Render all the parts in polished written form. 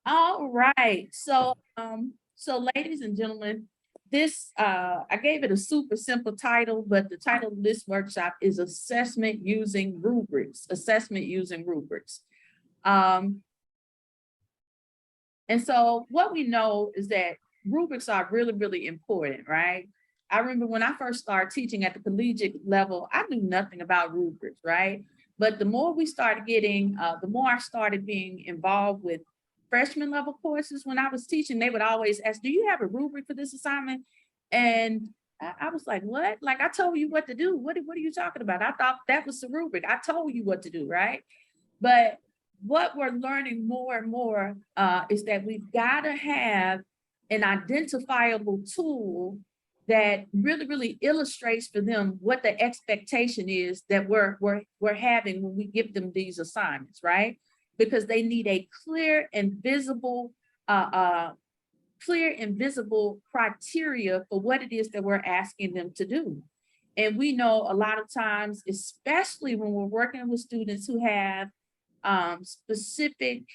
All right. So ladies and gentlemen, this I gave it a super simple title, but the title of this workshop is Assessment Using Rubrics. Assessment Using Rubrics. And so what we know is that rubrics are really, really important, right? I remember when I first started teaching at the collegiate level, I knew nothing about rubrics, right? But the more we started getting, the more I started being involved with freshman level courses. When I was teaching, they would always ask, do you have a rubric for this assignment? And I was like, what? Like, I told you what to do. What are you talking about? I thought that was the rubric. I told you what to do, right? But what we're learning more and more is that we've got to have an identifiable tool that really, really illustrates for them what the expectation is that we're having when we give them these assignments, right? Because they need a clear and visible criteria for what it is that we're asking them to do. And we know a lot of times, especially when we're working with students who have specific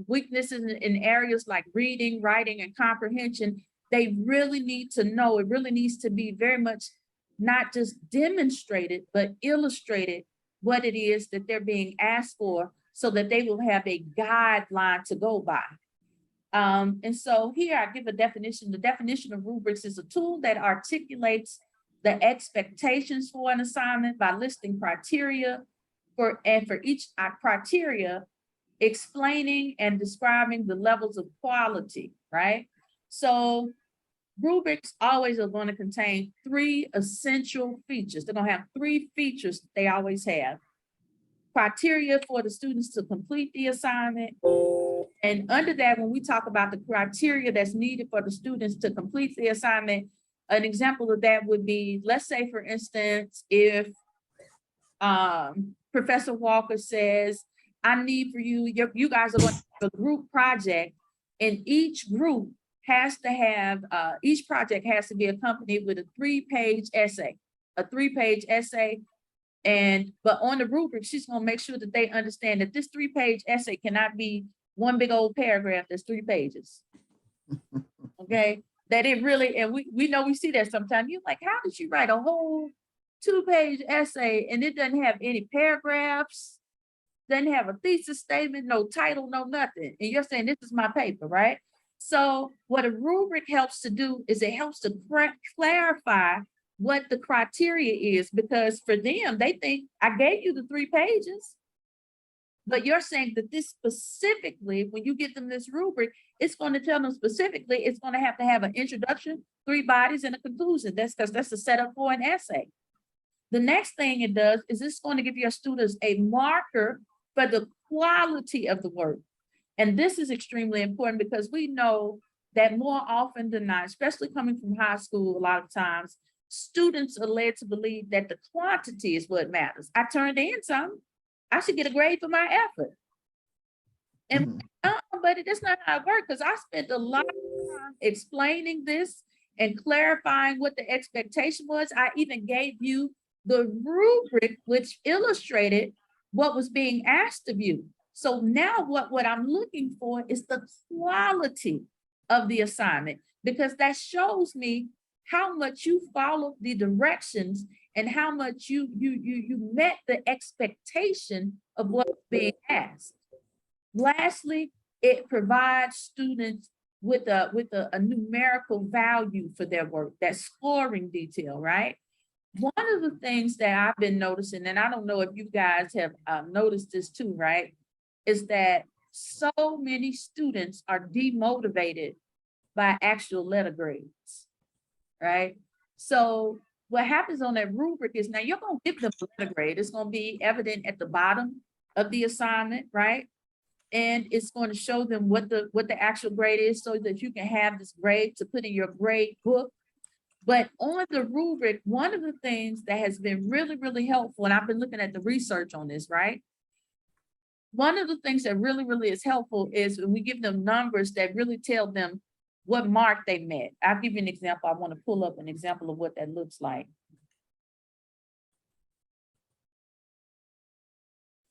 weaknesses in areas like reading, writing, and comprehension, they really need to know, it really needs to be very much not just demonstrated, but illustrated what it is that they're being asked for so that they will have a guideline to go by. And so here I give a definition. The definition of rubrics is a tool that articulates the expectations for an assignment by listing criteria for each criteria, explaining and describing the levels of quality, right? So rubrics always are going to contain 3 essential features. They're going to have 3 features they always have. Criteria for the students to complete the assignment. And under that, when we talk about the criteria that's needed for the students to complete the assignment, an example of that would be, let's say, for instance, if Professor Walker says, I need for you guys are going to have a group project, and each group has to have, each project has to be accompanied with a 3-page essay, but on the rubric, she's going to make sure that they understand that this 3-page essay cannot be one big old paragraph that's 3 pages. Okay, that it really, and we know we see that sometimes. You're like, how did you write a whole 2-page essay and it doesn't have any paragraphs, doesn't have a thesis statement, no title, no nothing? And you're saying, this is my paper, right? So what a rubric helps to do is it helps to clarify what the criteria is, because for them, they think I gave you the 3 pages, but you're saying that this specifically, when you give them this rubric, it's going to tell them specifically, it's going to have an introduction, 3 bodies, and a conclusion. That's because that's the setup for an essay. The next thing it does is it's going to give your students a marker for the quality of the work. And this is extremely important because we know that more often than not, especially coming from high school, a lot of times, students are led to believe that the quantity is what matters. I turned in some, I should get a grade for my effort. And but that's not how it works, because I spent a lot of time explaining this and clarifying what the expectation was. I even gave you the rubric, which illustrated what was being asked of you. So now what I'm looking for is the quality of the assignment, because that shows me how much you followed the directions and how much you met the expectation of what's being asked. Lastly, it provides students with a numerical value for their work, that scoring detail, right? One of the things that I've been noticing, and I don't know if you guys have noticed this too, right, is that so many students are demotivated by actual letter grades, right? So what happens on that rubric is, now you're going to give them a letter grade. It's going to be evident at the bottom of the assignment, right? And it's going to show them what the actual grade is, so that you can have this grade to put in your grade book. But on the rubric, one of the things that has been really, really helpful, and I've been looking at the research on this, right? One of the things that really, really is helpful is when we give them numbers that really tell them what mark they met. I'll give you an example. I want to pull up an example of what that looks like.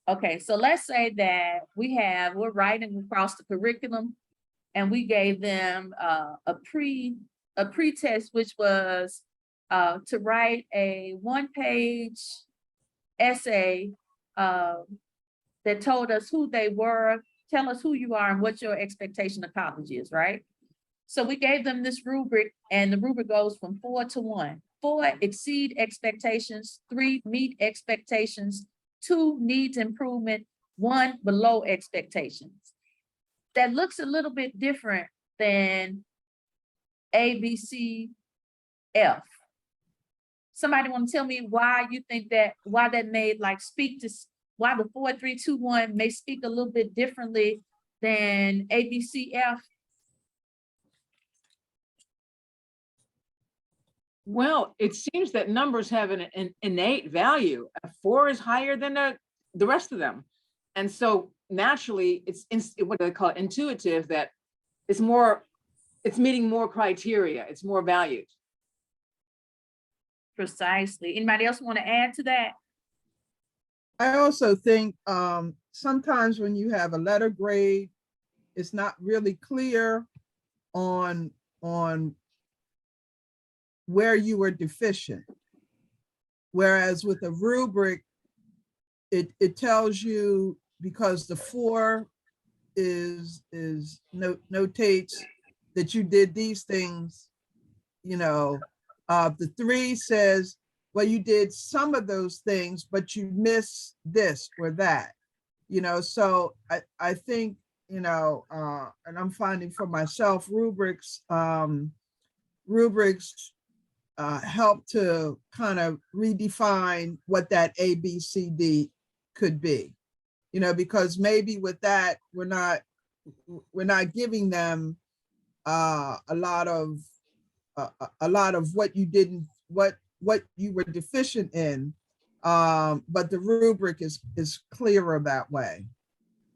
Okay, so let's say that we're writing across the curriculum and we gave them a pre-test, which was to write a 1-page essay that told us who they were, tell us who you are and what your expectation of college is, right? So we gave them this rubric, and the rubric goes from 4 to 1. 4, exceed expectations. 3, meet expectations. 2, needs improvement. 1, below expectations. That looks a little bit different than A, B, C, F. Somebody want to tell me why you think that, why that made like speak to, why the 4, 3, 2, 1 may speak a little bit differently than A, B, C, F? Well, it seems that numbers have an innate value. A 4 is higher than the rest of them. And so naturally, it's what do they call it? Intuitive, that it's meeting more criteria, it's more valued. Precisely. Anybody else want to add to that? I also think sometimes when you have a letter grade, it's not really clear on where you were deficient. Whereas with a rubric, it tells you, because the 4 notates that you did these things, you know. The 3 says, well, you did some of those things, but you missed this or that, you know. So I think, you know, and I'm finding for myself, rubrics help to kind of redefine what that A, B, C, D could be, you know, because maybe with that, we're not giving them a lot of what you didn't, what you were deficient in, but the rubric is clearer that way.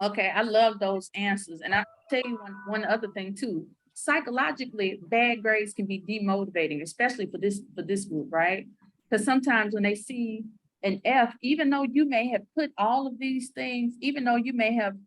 Okay, I love those answers. And I'll tell you one other thing too. Psychologically, bad grades can be demotivating, especially for this group, right? Because sometimes when they see an F, even though you may have put all of these things, even though you may have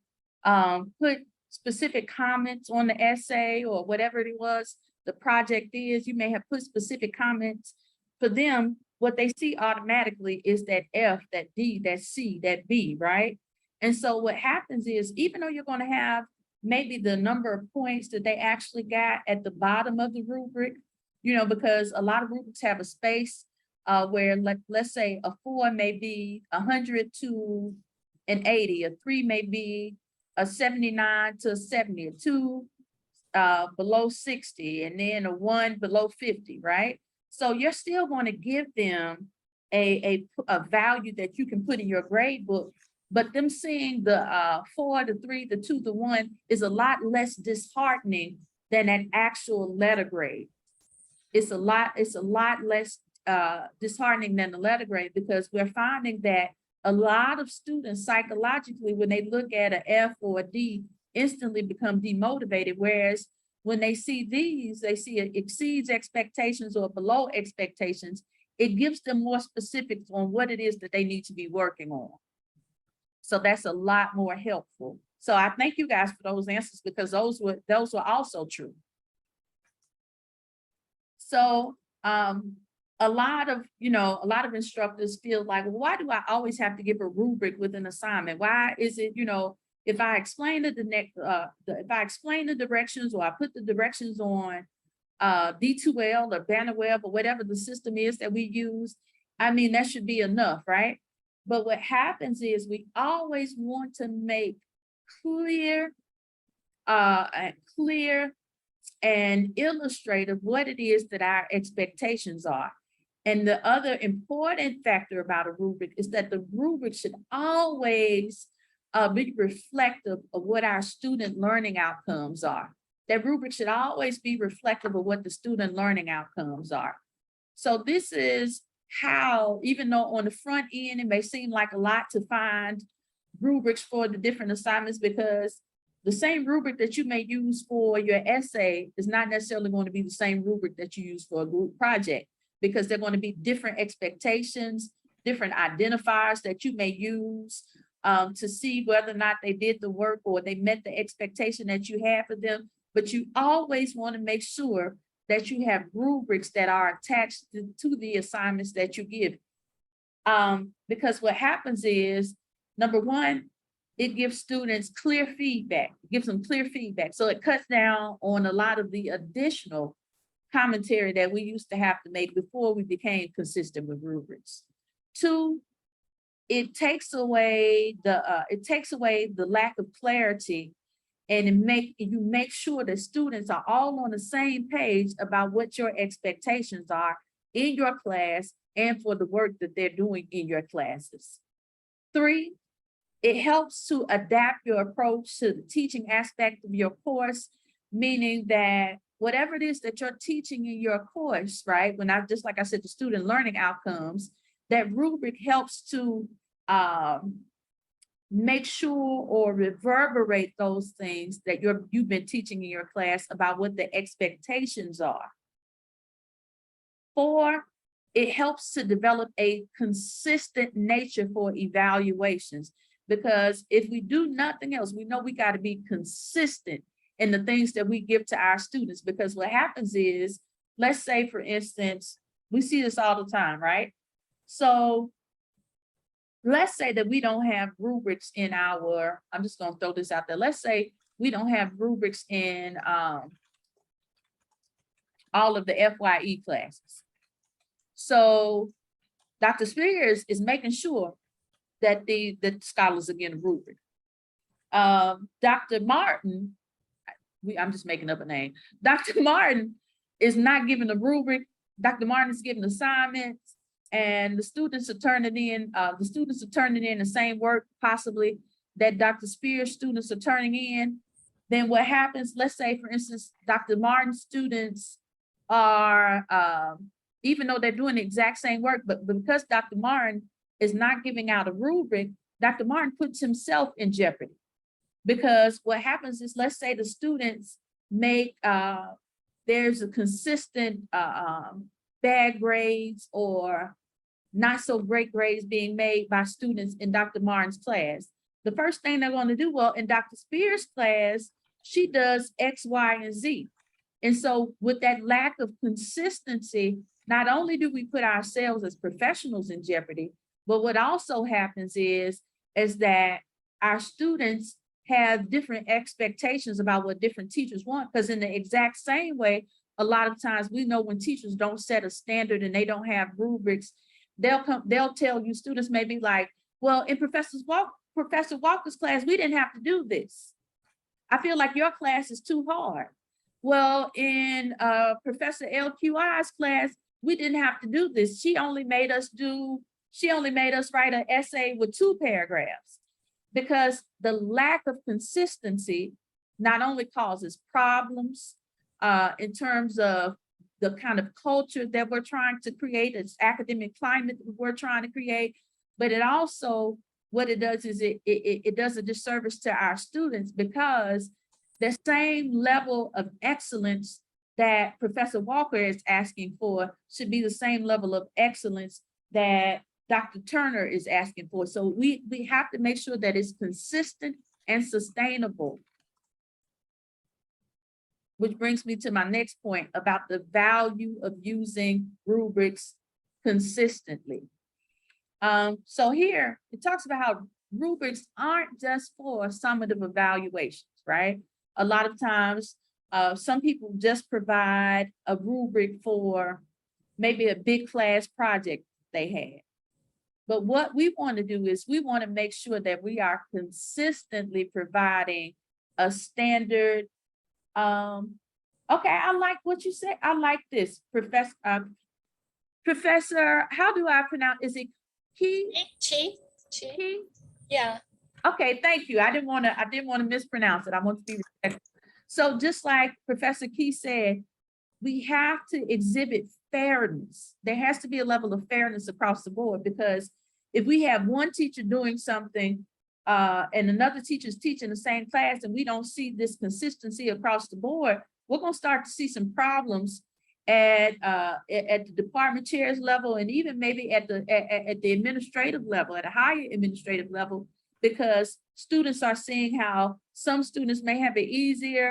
put specific comments on the essay or whatever it was, the project is, you may have put specific comments. For them, what they see automatically is that F, that D, that C, that B, right? And so what happens is, even though you're going to have maybe the number of points that they actually got at the bottom of the rubric, you know, because a lot of rubrics have a space where, like, let's say a 4 may be 100 to an 80, a 3 may be a 79 to a 70, a 2 below 60, and then a 1 below 50, right? So you're still going to give them a value that you can put in your grade book, but them seeing the 4, the 3, the 2, the 1 is a lot less disheartening than an actual letter grade. It's a lot less disheartening than the letter grade, because we're finding that a lot of students psychologically, when they look at an F or a D, instantly become demotivated. Whereas when they see these, they see it exceeds expectations or below expectations, it gives them more specifics on what it is that they need to be working on. So that's a lot more helpful. So I thank you guys for those answers, because those were also true. So a lot of instructors feel like, well, why do I always have to give a rubric with an assignment? Why is it, if I explain if I explain the directions, or I put the directions on D2L or Bannerweb or whatever the system is that we use, I mean, that should be enough, right? But what happens is we always want to make clear and illustrative what it is that our expectations are. And the other important factor about a rubric is that the rubric should always be reflective of what our student learning outcomes are. That rubric should always be reflective of what the student learning outcomes are. So this is how, even though on the front end, it may seem like a lot to find rubrics for the different assignments, because the same rubric that you may use for your essay is not necessarily going to be the same rubric that you use for a group project, because they're going to be different expectations, different identifiers that you may use. to see whether or not they did the work or they met the expectation that you have for them. But you always want to make sure that you have rubrics that are attached to the assignments that you give. Because what happens is, number one, it gives students clear feedback, gives them clear feedback. So it cuts down on a lot of the additional commentary that we used to have to make before we became consistent with rubrics. Two, it takes away the lack of clarity, and you make sure that students are all on the same page about what your expectations are in your class and for the work that they're doing in your classes. Three, it helps to adapt your approach to the teaching aspect of your course, meaning that whatever it is that you're teaching in your course, right? Just like I said, the student learning outcomes, that rubric helps to make sure or reverberate those things that you've been teaching in your class about what the expectations are. Four, it helps to develop a consistent nature for evaluations, because if we do nothing else, we know we got to be consistent in the things that we give to our students, because what happens is, let's say, for instance, we see this all the time, right? So let's say that we don't have rubrics in our, I'm just going to throw this out there. Let's say we don't have rubrics in all of the FYE classes. So Dr. Spears is making sure that the scholars are getting a rubric. Dr. Martin, I'm just making up a name. Dr. Martin is not giving a rubric. Dr. Martin is giving assignments, and the students are turning in the same work possibly that Dr. Spears students are turning in. Then what happens, let's say, for instance, Dr. Martin's students are, even though they're doing the exact same work, but because Dr. Martin is not giving out a rubric, Dr. Martin puts himself in jeopardy. Because what happens is, let's say the students make, there's a consistent bad grades or not so great grades being made by students in Dr. Martin's class. The first thing they're going to do, well, in Dr. Spears' class, she does X, Y, and Z. And so with that lack of consistency, not only do we put ourselves as professionals in jeopardy, but what also happens is that our students have different expectations about what different teachers want, because in the exact same way, a lot of times we know when teachers don't set a standard and they don't have rubrics, they'll tell you, students may be like, well, in Professor Walker's class, we didn't have to do this. I feel like your class is too hard. Well, in Professor LQI's class, we didn't have to do this. She only made us write an essay with 2 paragraphs, because the lack of consistency not only causes problems in terms of the kind of culture that we're trying to create, this academic climate that we're trying to create, but it also, what it does is it does a disservice to our students, because the same level of excellence that Professor Walker is asking for should be the same level of excellence that Dr. Turner is asking for. So we have to make sure that it's consistent and sustainable. Which brings me to my next point about the value of using rubrics consistently. So here it talks about how rubrics aren't just for summative evaluations, right? A lot of times, some people just provide a rubric for maybe a big class project they had. But what we want to do is we want to make sure that we are consistently providing a standard. Okay, I like what you said. I like this, Professor. Professor, how do I pronounce? Is it Key? Chi? Yeah. Okay, thank you. I didn't want to mispronounce it. I want to be respectful. So just like Professor Key said, we have to exhibit fairness. There has to be a level of fairness across the board, because if we have one teacher doing something and another teacher is teaching the same class and we don't see this consistency across the board, we're going to start to see some problems at the department chairs level, and even maybe at the administrative level, at a higher administrative level, because students are seeing how some students may have it easier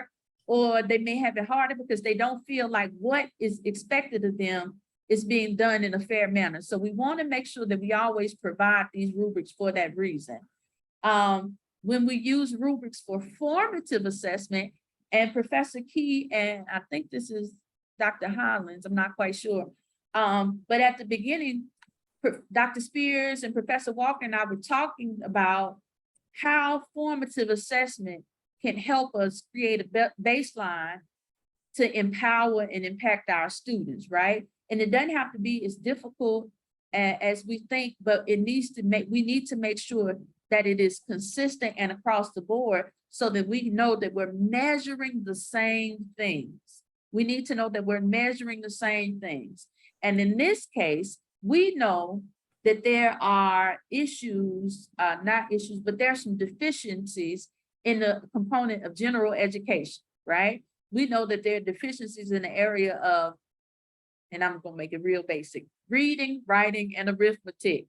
or they may have it harder because they don't feel like what is expected of them is being done in a fair manner. So we want to make sure that we always provide these rubrics for that reason. When we use rubrics for formative assessment, and Professor Key, and I think this is Dr. Hollins, I'm not quite sure. But at the beginning, Dr. Spears and Professor Walker and I were talking about how formative assessment can help us create a baseline to empower and impact our students, right? And it doesn't have to be as difficult as we think, but it needs to we need to make sure that it is consistent and across the board so that we know that we're measuring the same things. We need to know that we're measuring the same things. And in this case, we know that there are issues, not issues, but there are some deficiencies in the component of general education, right? We know that there are deficiencies in the area of, and I'm gonna make it real basic, reading, writing, and arithmetic.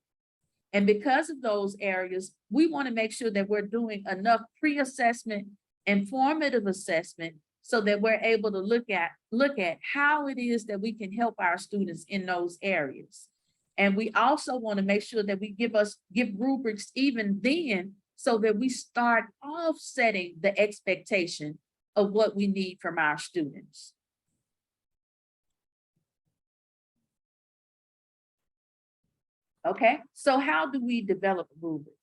And because of those areas, we wanna make sure that we're doing enough pre-assessment and formative assessment so that we're able to look at how it is that we can help our students in those areas. And we also wanna make sure that we give rubrics even then so that we start offsetting the expectation of what we need from our students. Okay, so how do we develop a rubric?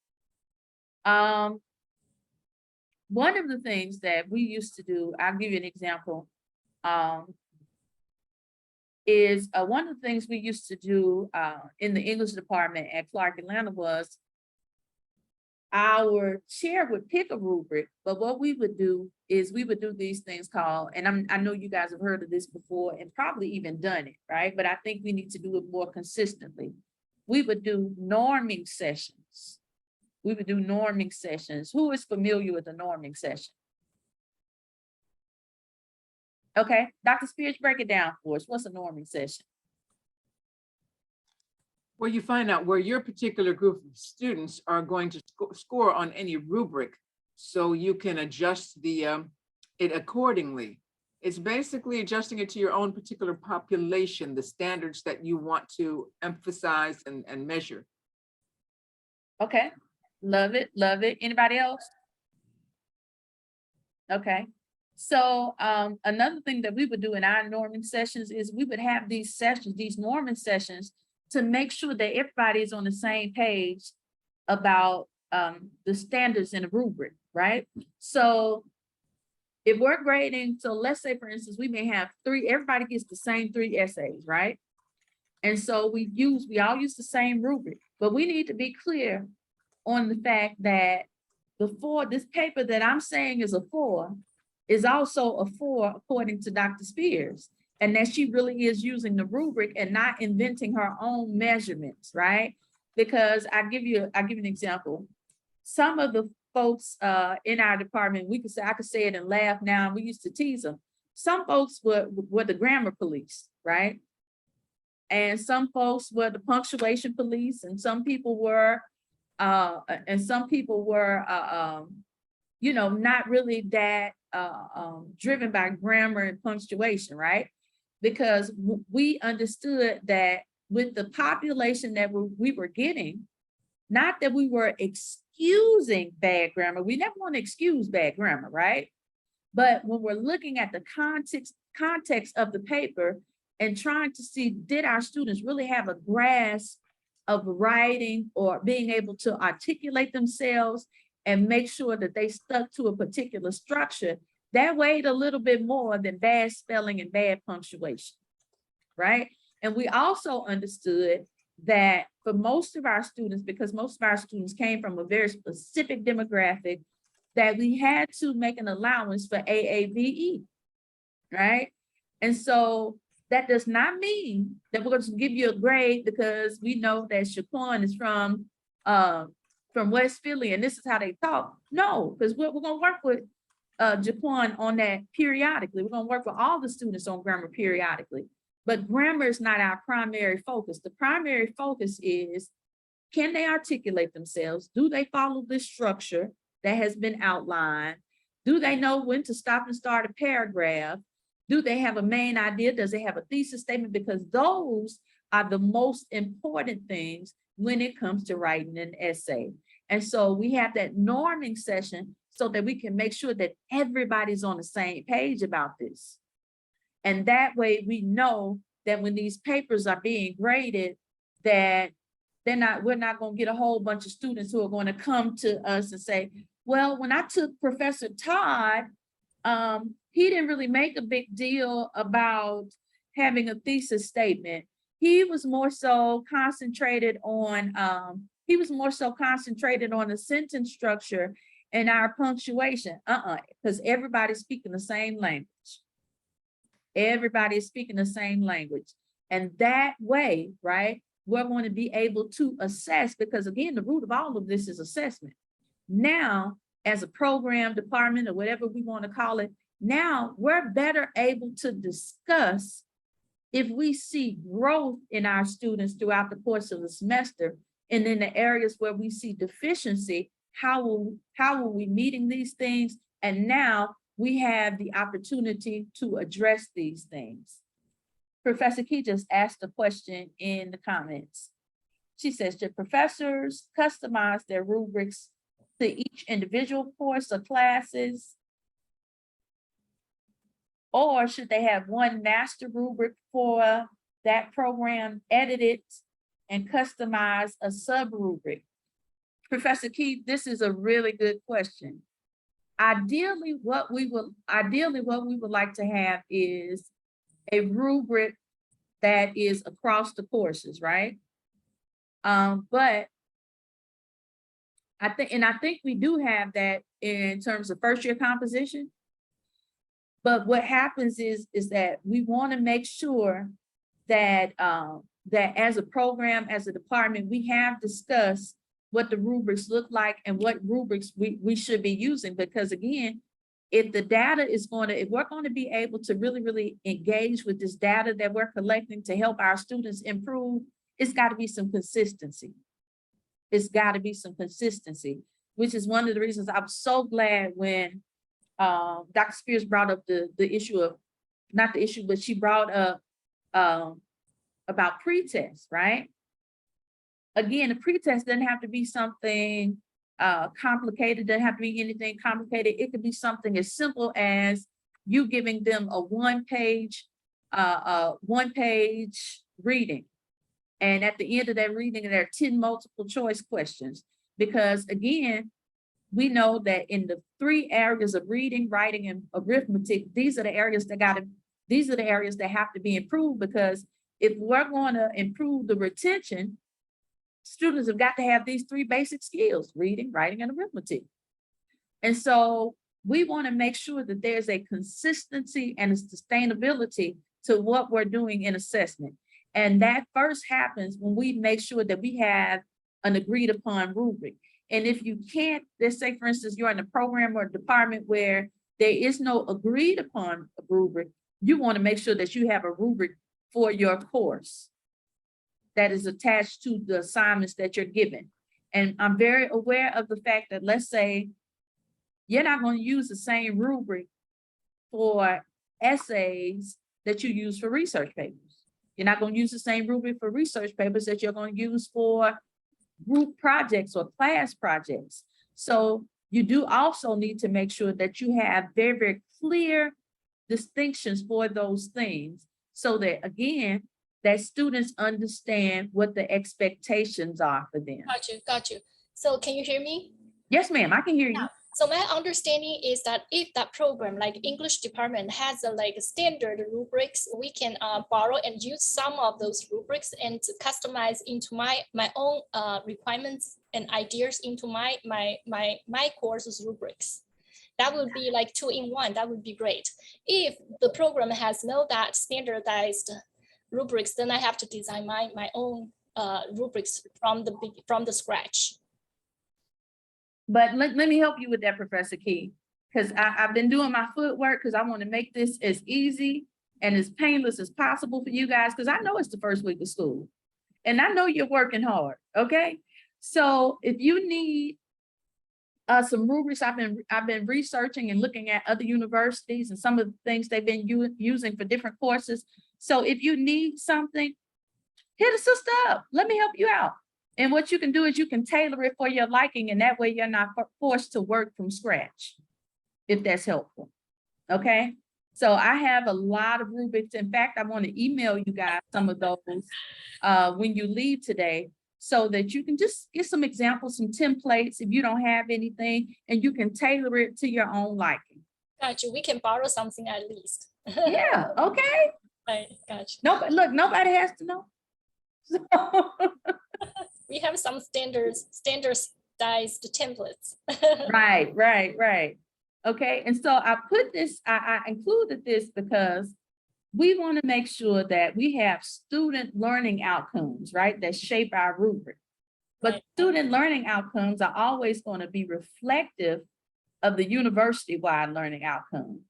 One of the things that we used to do, I'll give you an example, is one of the things we used to do in the English department at Clark Atlanta was our chair would pick a rubric, but what we would do is we would do these things called, and I know you guys have heard of this before and probably even done it, right? But I think we need to do it more consistently. We would do norming sessions. We would do norming sessions. Who is familiar with a norming session? Okay, Dr. Spears, break it down for us. What's a norming session? Where you find out where your particular group of students are going to score on any rubric, so you can adjust it accordingly. It's basically adjusting it to your own particular population, the standards that you want to emphasize and measure. Okay, love it, love it. Anybody else? Okay, so another thing that we would do in our norming sessions is we would have these sessions, these norming sessions, to make sure that everybody is on the same page about the standards in the rubric, right? So if we're grading, so let's say, for instance, we may have everybody gets the same 3 essays, right? And so we all use the same rubric, but we need to be clear on the fact that this paper that I'm saying is a 4 is also a 4 according to Dr. Spears, and that she really is using the rubric and not inventing her own measurements, right? Because I'll give you an example. Some of the folks in our department, I could say it and laugh now, and we used to tease them. Some folks were the grammar police, right? And some folks were the punctuation police, and some people were not really that driven by grammar and punctuation, right? Because we understood that with the population that we were getting, not that we were excusing bad grammar. We never want to excuse bad grammar, right? But when we're looking at the context of the paper and trying to see, did our students really have a grasp of writing or being able to articulate themselves and make sure that they stuck to a particular structure, that weighed a little bit more than bad spelling and bad punctuation, right? And we also understood that for most of our students, because most of our students came from a very specific demographic, that we had to make an allowance for AAVE, right? And so that does not mean that we're going to give you a grade because we know that Shaquan is from West Philly and this is how they talk. No, because we're going to work with Jaquan on that periodically. We're going to work with all the students on grammar periodically. But grammar is not our primary focus. The primary focus is can they articulate themselves? Do they follow this structure that has been outlined? Do they know when to stop and start a paragraph? Do they have a main idea? Does they have a thesis statement? Because those are the most important things when it comes to writing an essay. And so we have that norming session so that we can make sure that everybody's on the same page about this. And that way we know that when these papers are being graded, that we're not going to get a whole bunch of students who are going to come to us and say, well, when I took Professor Todd, he didn't really make a big deal about having a thesis statement. He was more so concentrated on the sentence structure and our punctuation. Because everybody's speaking the same language. Everybody is speaking the same language. And that way, right, we're going to be able to assess, because again, the root of all of this is assessment. Now, as a program department or whatever we want to call it, now we're better able to discuss if we see growth in our students throughout the course of the semester, and in the areas where we see deficiency, how are we meeting these things? And now we have the opportunity to address these things. Professor Key just asked a question in the comments. She says, should professors customize their rubrics to each individual course or classes? Or should they have one master rubric for that program, edit it, and customize a sub-rubric? Professor Key, this is a really good question. Ideally, what we would like to have is a rubric that is across the courses, right? But I think we do have that in terms of first year composition. But what happens is that we want to make sure that that as a program, as a department, we have discussed what the rubrics look like and what rubrics we should be using. Because again, if the data is if we're going to be able to really engage with this data that we're collecting to help our students improve, it's got to be some consistency. It's got to be some consistency, which is one of the reasons I'm so glad when Dr. Spears brought up the issue of, not the issue, but she brought up about pretest, right? Again, a pretest doesn't have to be something complicated, doesn't have to be anything complicated. It could be something as simple as you giving them a one-page reading. And at the end of that reading, there are 10 multiple choice questions. Because again, we know that in the 3 areas of reading, writing, and arithmetic, these are the areas that have to be improved, because if we're going to improve the retention, students have got to have these 3 basic skills: reading, writing, and arithmetic. And so we want to make sure that there's a consistency and a sustainability to what we're doing in assessment. And that first happens when we make sure that we have an agreed upon rubric. And if you can't, let's say, for instance, you're in a program or a department where there is no agreed upon rubric, you want to make sure that you have a rubric for your course that is attached to the assignments that you're given. And I'm very aware of the fact that, let's say, you're not going to use the same rubric for essays that you use for research papers. You're not going to use the same rubric for research papers that you're going to use for group projects or class projects. So you do also need to make sure that you have very, very clear distinctions for those things, so that, again, that students understand what the expectations are for them. Got you. So can you hear me? Yes, ma'am, I can hear you. Yeah. So my understanding is that if that program, like English department, has a standard rubrics, we can borrow and use some of those rubrics and to customize into my own requirements and ideas into my course's rubrics. That would be like 2-in-1. That would be great. If the program has no that standardized rubrics, then I have to design my own rubrics from the scratch. But let me help you with that, Professor Key, because I've been doing my footwork because I want to make this as easy and as painless as possible for you guys, because I know it's the first week of school and I know you're working hard, okay? So if you need some rubrics, I've been researching and looking at other universities and some of the things they've been using for different courses. So if you need something, hit a sister up. Let me help you out. And what you can do is you can tailor it for your liking, and that way you're not forced to work from scratch, if that's helpful. Okay. So I have a lot of rubrics. In fact, I want to email you guys some of those when you leave today, so that you can just get some examples, some templates if you don't have anything, and you can tailor it to your own liking. Gotcha. We can borrow something at least. Yeah. Okay. Right. Gotcha. Nobody, look, nobody has to know. So, We have some standardized templates. right. Okay. And so I put this, I included this because we want to make sure that we have student learning outcomes, right, that shape our rubric. But Right. student learning outcomes are always going to be reflective of the university-wide learning outcomes.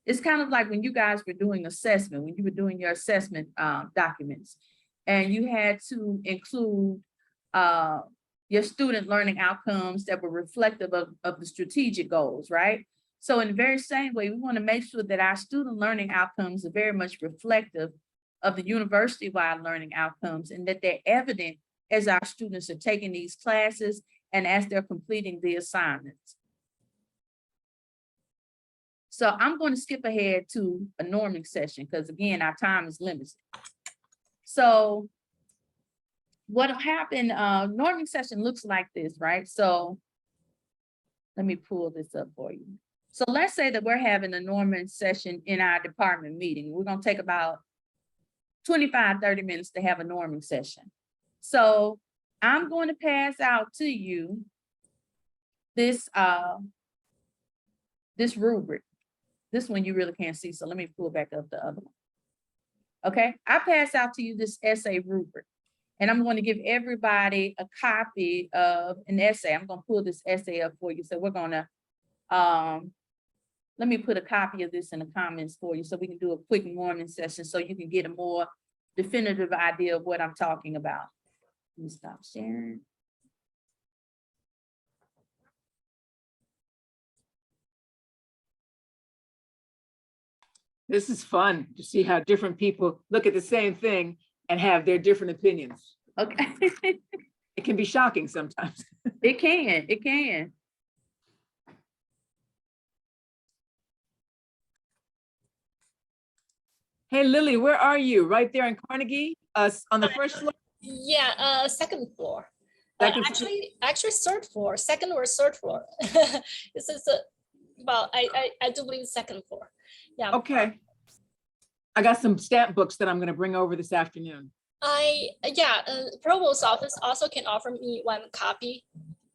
It's kind of like when you guys were doing assessment, when you were doing your assessment documents, and you had to include your student learning outcomes that were reflective of the strategic goals, right? So in the very same way, we want to make sure that our student learning outcomes are very much reflective of the university-wide learning outcomes, and that they're evident as our students are taking these classes and as they're completing the assignments. So I'm going to skip ahead to a norming session because, again, our time is limited. So what'll happen, norming session looks like this, right? So let me pull this up for you. So let's say that we're having a norming session in our department meeting. We're going to take about 25-30 minutes to have a norming session. So I'm going to pass out to you this this rubric. This one you really can't see, so let me pull back up the other one. Okay, I pass out to you this essay rubric, and I'm going to give everybody a copy of an essay. I'm going to pull this essay up for you. So we're going to, let me put a copy of this in the comments for you so we can do a quick morning session so you can get a more definitive idea of what I'm talking about. Let me stop sharing. This is fun to see how different people look at the same thing and have their different opinions. Okay. It can be shocking sometimes. It can. Hey, Lily, where are you? Right there in Carnegie, on the first floor? Yeah, second floor. Second floor? Actually third floor, second or third floor. This is well, I do believe second floor. Yeah. Okay. I got some stamp books that I'm going to bring over this afternoon. Provost's office also can offer me one copy.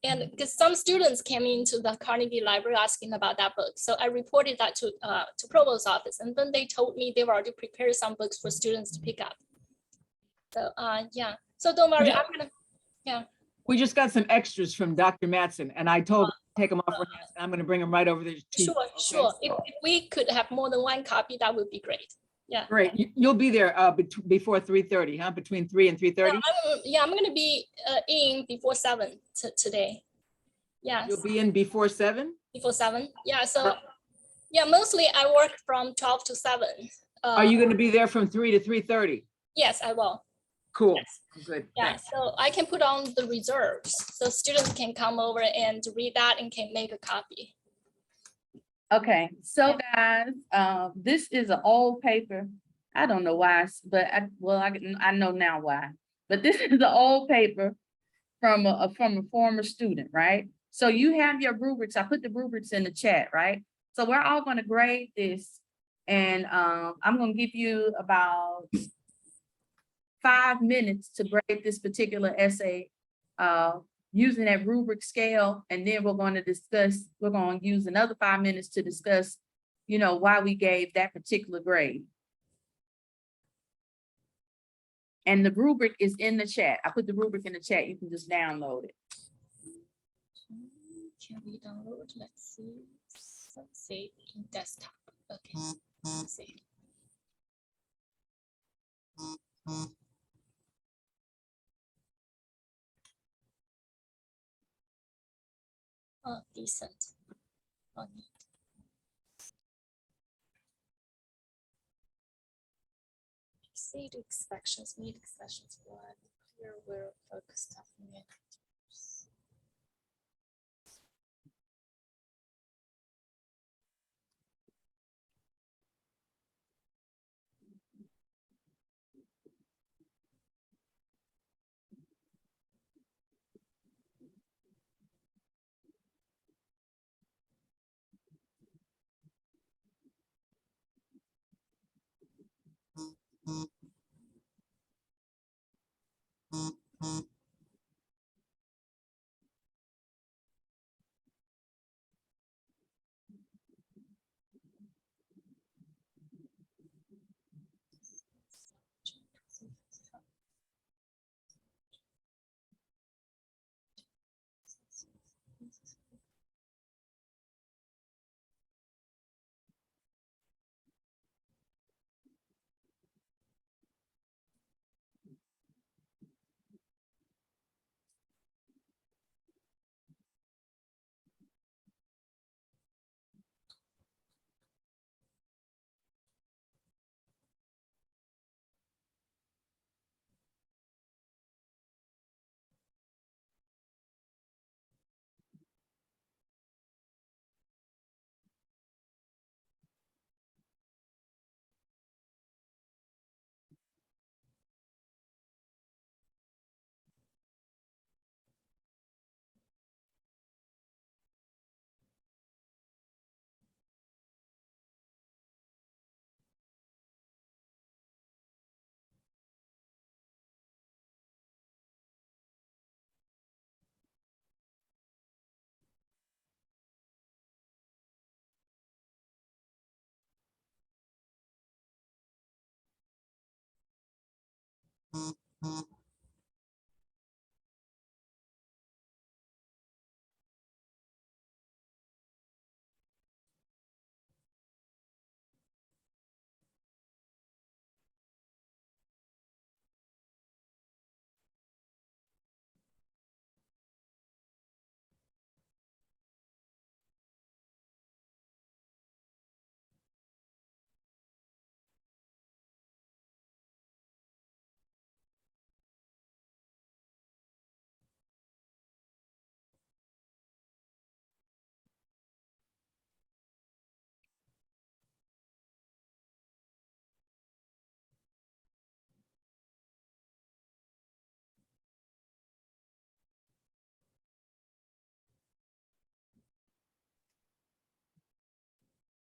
And because some students came into the Carnegie Library asking about that book. So I reported that to Provost's office, and then they told me they've already prepared some books for students to pick up. So yeah, so don't worry, I'm gonna, yeah. We just got some extras from Dr. Matson, and I told her to take them off her hands, and I'm going to bring them right over there to you. Sure, Okay? sure. If we could have more than one copy, that would be great. Yeah. Great. You'll be there before 3:30, huh? Between 3 and 3:30? Yeah, I'm gonna be in before 7 today. Yeah. You'll be in before 7? Before 7. Yeah. So yeah, mostly I work from 12 to 7. Are you going to be there from 3 to 3:30? Yes, I will. Cool. Yes. Good. Yeah, Thanks. so I can put on the reserves, so students can come over and read that and can make a copy. Okay, so guys, this is an old paper. I don't know why, but I know now why. But this is the old paper from a former student, right? So you have your rubrics. I put the rubrics in the chat, right? So we're all going to grade this, and I'm going to give you about 5 minutes to grade this particular essay using that rubric scale, and then we're going to use another 5 minutes to discuss, why we gave that particular grade. And the rubric is in the chat. I put the rubric in the chat. You can just download it. Can we download? Let's see. Let's see in desktop. Okay. Let's see. decent. Exceed expectations, meet expectations, what clear will focus stuff.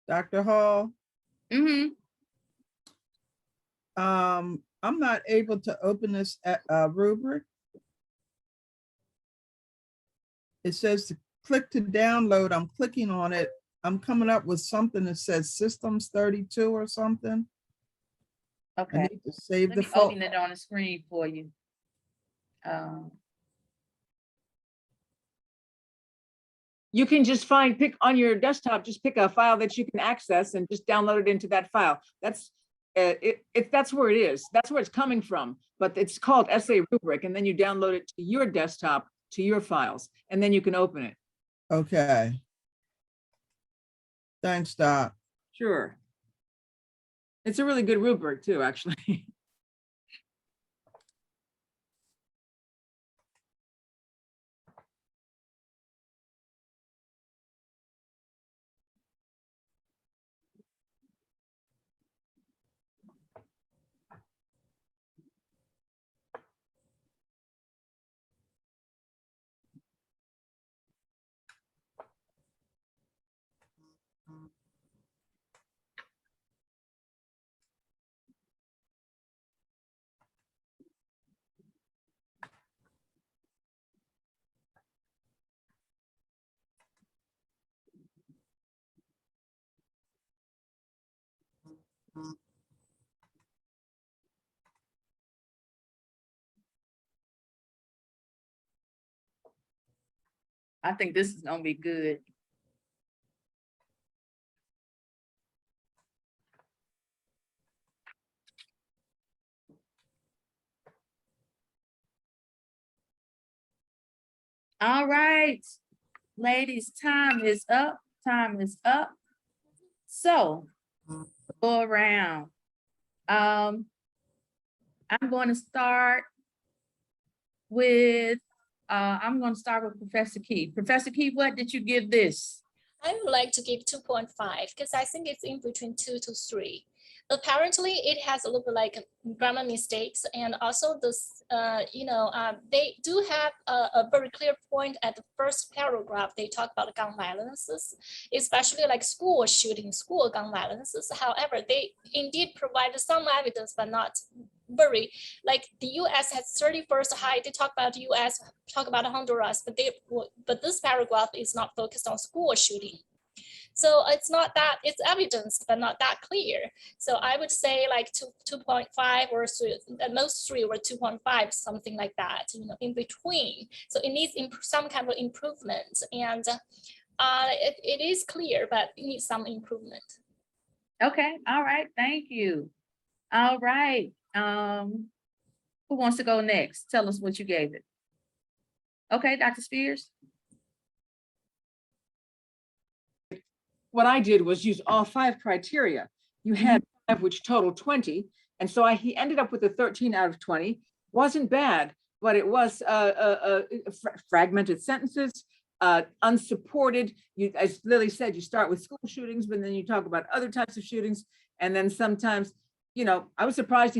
Dr. Hall, Mm-hmm. I'm not able to open this rubric. It says to click to download. I'm clicking on it. I'm coming up with something that says systems 32 or something. I Okay. need to save Let the me phone. open it on the screen for you. You can just pick on your desktop, just pick a file that you can access and just download it into that file. That's that's where it is. That's where it's coming from. But it's called Essay Rubric, and then you download it to your desktop, to your files, and then you can open it. Okay. Thanks, Doc. Sure. It's a really good rubric too, actually. I think this is gonna be good. All right. ladies, time is up. Time is up. So go around. I'm going to start with Professor Key. Professor Key, what did you give this? I would like to give 2.5 because I think it's in between 2 to 3. Apparently, it has a little bit like grammar mistakes, and also this, they do have a very clear point at the first paragraph. They talk about gun violences, especially like school shooting, school gun violences. However, they indeed provide some evidence, but not very, like the U.S. has 31st high. They talk about U.S., talk about Honduras, but this paragraph is not focused on school shooting. So it's not that, it's evidence, but not that clear. So I would say like 2.5 or 3, at most 3 or 2.5, something like that, in between. So it needs some kind of improvement, and it is clear, but it needs some improvement. Okay, all right, thank you. All right, who wants to go next? Tell us what you gave it. Okay, Dr. Spears. What I did was use all 5 criteria. You had 5, which total 20. And so he ended up with a 13 out of 20. Wasn't bad, but it was fragmented sentences, unsupported. As Lily said, you start with school shootings, but then you talk about other types of shootings. And then sometimes, I was surprised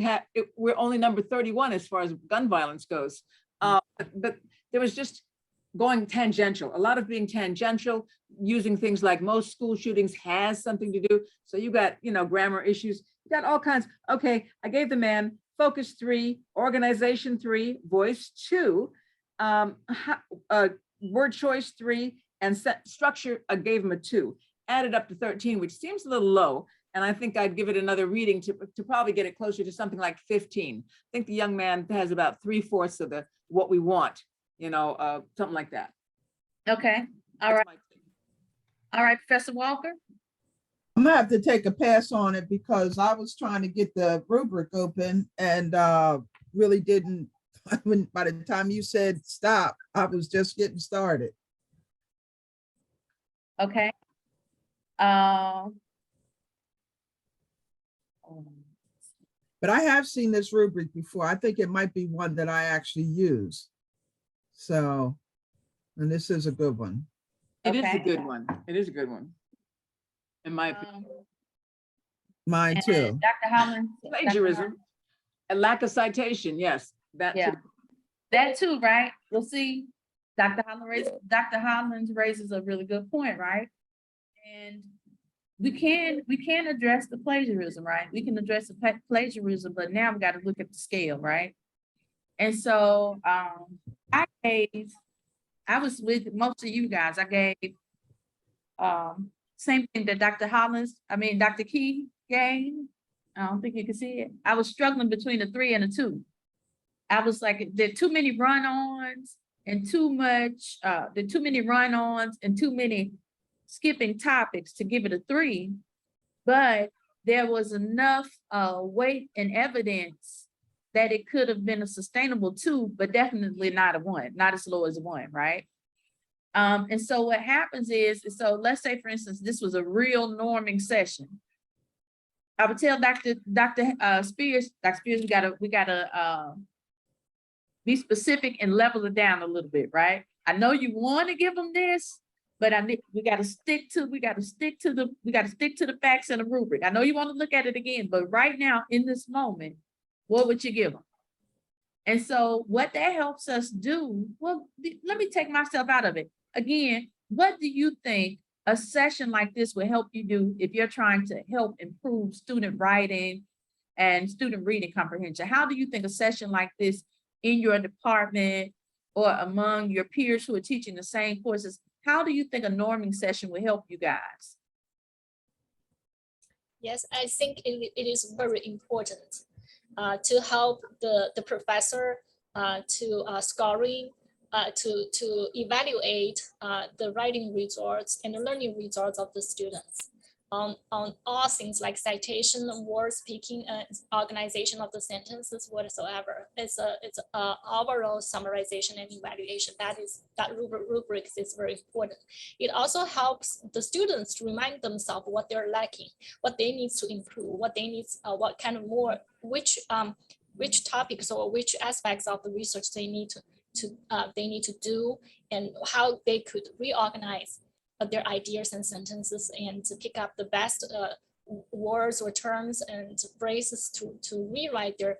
we're only number 31 as far as gun violence goes. But there was just going tangential, a lot of being tangential, using things like most school shootings has something to do. So you got, grammar issues, you got all kinds. Okay, I gave the man focus 3, organization 3, voice 2, word choice 3, and structure, I gave him a 2, added up to 13, which seems a little low. And I think I'd give it another reading to probably get it closer to something like 15. I think the young man has about 3/4 of what we want. Something like that. Okay, all right. All right, Professor Walker. I'm gonna have to take a pass on it because I was trying to get the rubric open and really didn't. By the time you said stop, I was just getting started. Okay. But I have seen this rubric before. I think it might be one that I actually use. So, and this is a good one. It is a good one. It is a good one. In my opinion. Mine too. Dr. Holland. Plagiarism, a lack of citation, yes. That Yeah. too. That too, right? You'll see Dr. Holland raises a really good point, right? And we can address the plagiarism, right? We can address the plagiarism, but now we got to look at the scale, right? And so I was with most of you guys. I gave same thing that Dr. Key gave. I don't think you can see it. I was struggling between a 3 and a 2. I was like, there are too many run-ons and too many skipping topics to give it a 3, but there was enough weight and evidence that it could have been a sustainable 2, but definitely not a 1, not as low as a 1, right? And so what happens is, so let's say, for instance, this was a real norming session. I would tell Dr. Spears, we gotta be specific and level it down a little bit, right? I know you want to give them this, but we gotta stick to the facts and the rubric. I know you want to look at it again, but right now in this moment, what would you give them? And so what that helps us do, well, let me take myself out of it. Again, what do you think a session like this will help you do if you're trying to help improve student writing and student reading comprehension? How do you think a session like this in your department or among your peers who are teaching the same courses, how do you think a norming session will help you guys? Yes, I think it is very important to help the professor to scoring, to evaluate the writing results and the learning results of the students. on all things like citation, word speaking, organization of the sentences whatsoever. It's a overall summarization and evaluation. That rubric is very important. It also helps the students to remind themselves what they're lacking, what they need to improve, what they need, what kind of more, which topics or which aspects of the research they need to do, and how they could reorganize their ideas and sentences, and to pick up the best words or terms and phrases to rewrite their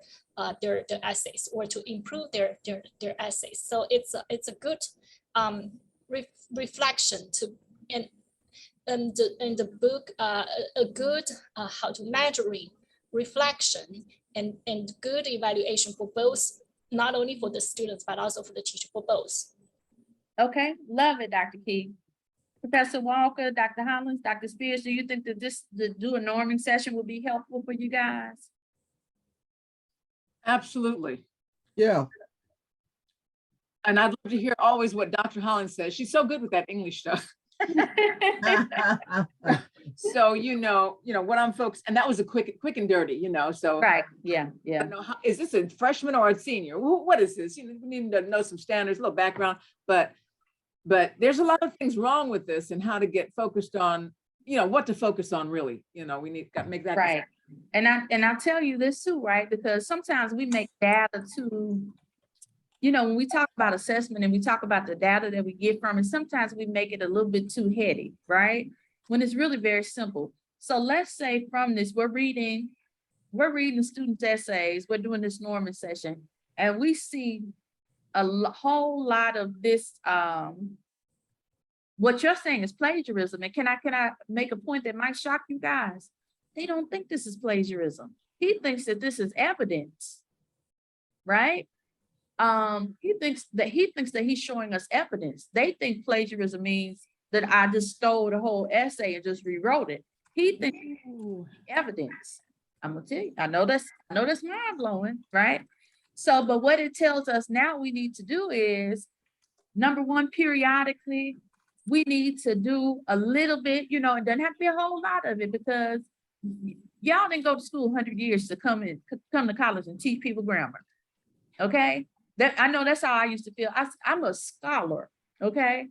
essays, or to improve their essays. So it's a good reflection to, and in the book, a good how to measuring reflection and good evaluation for both, not only for the students but also for the teacher, for both. Okay, love it, Dr. Key. Professor Walker, Dr. Hollins, Dr. Spears, do you think that do a norming session will be helpful for you guys? Absolutely. Yeah. And I'd love to hear always what Dr. Hollins says. She's so good with that English stuff. So, you know what I'm focused, and that was a quick and dirty, so. Right, yeah. I don't know, is this a freshman or a senior? What is this? We need to know some standards, a little background, but there's a lot of things wrong with this, and how to get focused on, what to focus on really, we need to make that. Right. And I'll tell you this too, right? Because sometimes we make data too, when we talk about assessment and we talk about the data that we get from it, sometimes we make it a little bit too heady, right? When it's really very simple. So let's say from this, we're reading students' essays, we're doing this norming session, and we see a whole lot of this, what you're saying is plagiarism. And can I make a point that might shock you guys? They don't think this is plagiarism. He thinks that this is evidence, right? He thinks that he's showing us evidence. They think plagiarism means that I just stole the whole essay and just rewrote it. He thinks evidence. I'm gonna tell you, I know that's mind blowing, right? So, but what it tells us now we need to do is, number one, periodically, we need to do a little bit, it doesn't have to be a whole lot of it, because y'all didn't go to school 100 years to come to college and teach people grammar. Okay, I know that's how I used to feel. I'm a scholar. Okay,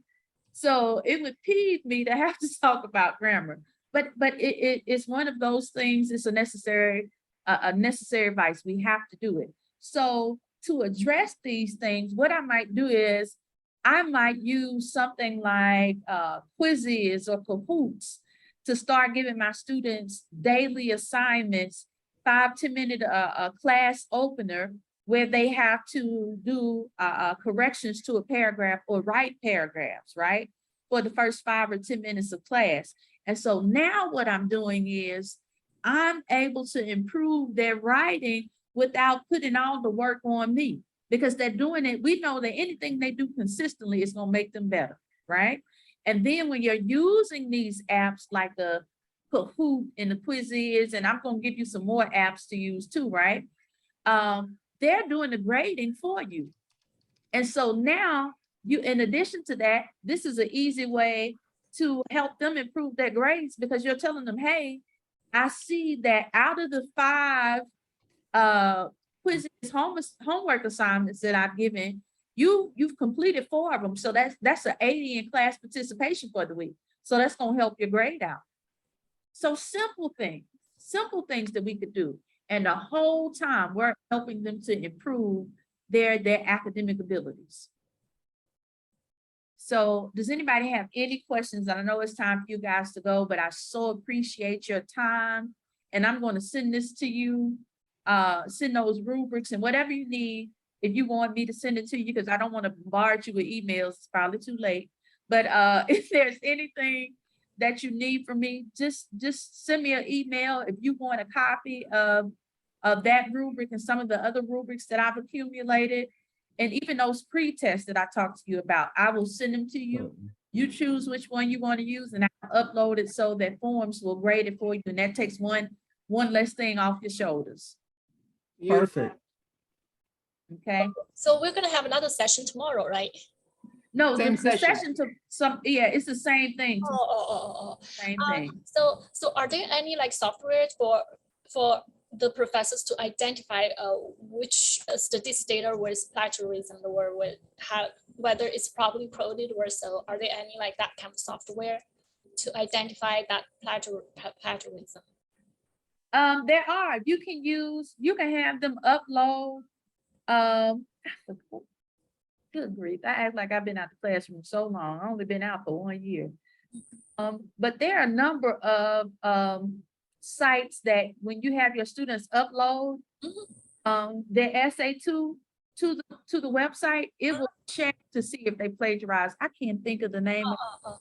so it would peeve me to have to talk about grammar, but it's one of those things. It's a necessary advice. We have to do it. So to address these things, what I might do is I might use something like quizzes or Kahoots to start giving my students daily assignments, 5-10 minute class opener, where they have to do corrections to a paragraph or write paragraphs, right? For the first 5 or 10 minutes of class. And so now what I'm doing is I'm able to improve their writing without putting all the work on me, because they're doing it. We know that anything they do consistently is going to make them better, right? And then when you're using these apps like the Kahoot and the Quizzes, and I'm going to give you some more apps to use too, right? They're doing the grading for you. And so now in addition to that, this is an easy way to help them improve their grades, because you're telling them, hey, I see that out of the 5 quizzes, homework assignments that I've given, you've completed 4 of them. So that's an 80 in class participation for the week. So that's going to help your grade out. So simple things that we could do. And the whole time we're helping them to improve their academic abilities. So does anybody have any questions? I know it's time for you guys to go, but I so appreciate your time. And I'm going to send this to you, send those rubrics and whatever you need. If you want me to send it to you, because I don't want to bombard you with emails, it's probably too late. But if there's anything that you need from me, just send me an email. If you want a copy of that rubric and some of the other rubrics that I've accumulated, and even those pre-tests that I talked to you about, I will send them to you. You choose which one you want to use, and I'll upload it so that forms will grade it for you. And that takes one less thing off your shoulders. Perfect. Okay. So we're going to have another session tomorrow, right? No, Same the session. session to some, yeah, it's the same thing, Oh. same thing. So are there any like software for the professors to identify which statistics data was plagiarism or whether it's properly coded or so? Are there any like that kind of software to identify that plagiarism? There are, you can have them upload, good grief, I act like I've been out the classroom so long, I've only been out for 1 year. But there are a number of, sites that when you have your students upload, their essay to the website, it will check to see if they plagiarize. I can't think of the name of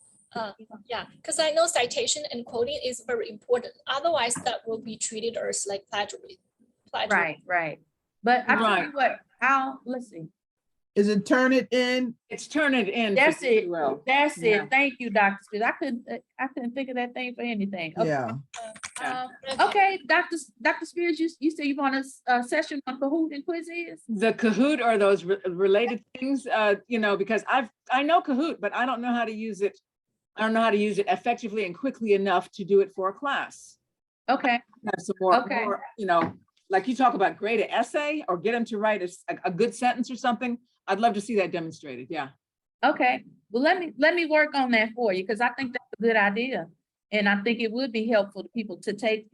Yeah, because I know citation and quoting is very important. Otherwise, that will be treated as like plagiarism. Right. But I tell Right. you what, let's see. Is it Turnitin? It's Turnitin. for That's it. D2L. That's Yeah. it. Thank you, Dr. Spears. I couldn't think of that thing for anything. Okay. Yeah. Okay, Dr. Spears, you say you want a session on Kahoot and quizzes? The Kahoot are those related things, because I know Kahoot, but I don't know how to use it. I don't know how to use it effectively and quickly enough to do it for a class. Okay, Have some more, Okay. like you talk about grade an essay or get them to write a good sentence or something. I'd love to see that demonstrated. Yeah. okay. Well, let me work on that for you, because I think that's a good idea. And I think it would be helpful to people to take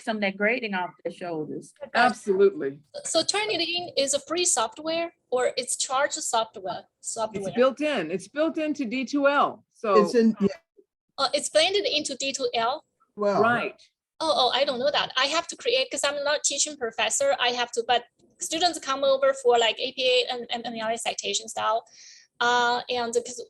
some of that grading off their shoulders. Absolutely. So Turnitin is a free software or it's charged software? It's built in. It's built into D2L. So It's in, yeah, It's blended into D2L. well, right. Oh, I don't know that. I have to create, because I'm not teaching professor. I have to, but students come over for like APA and analysis citation style. And because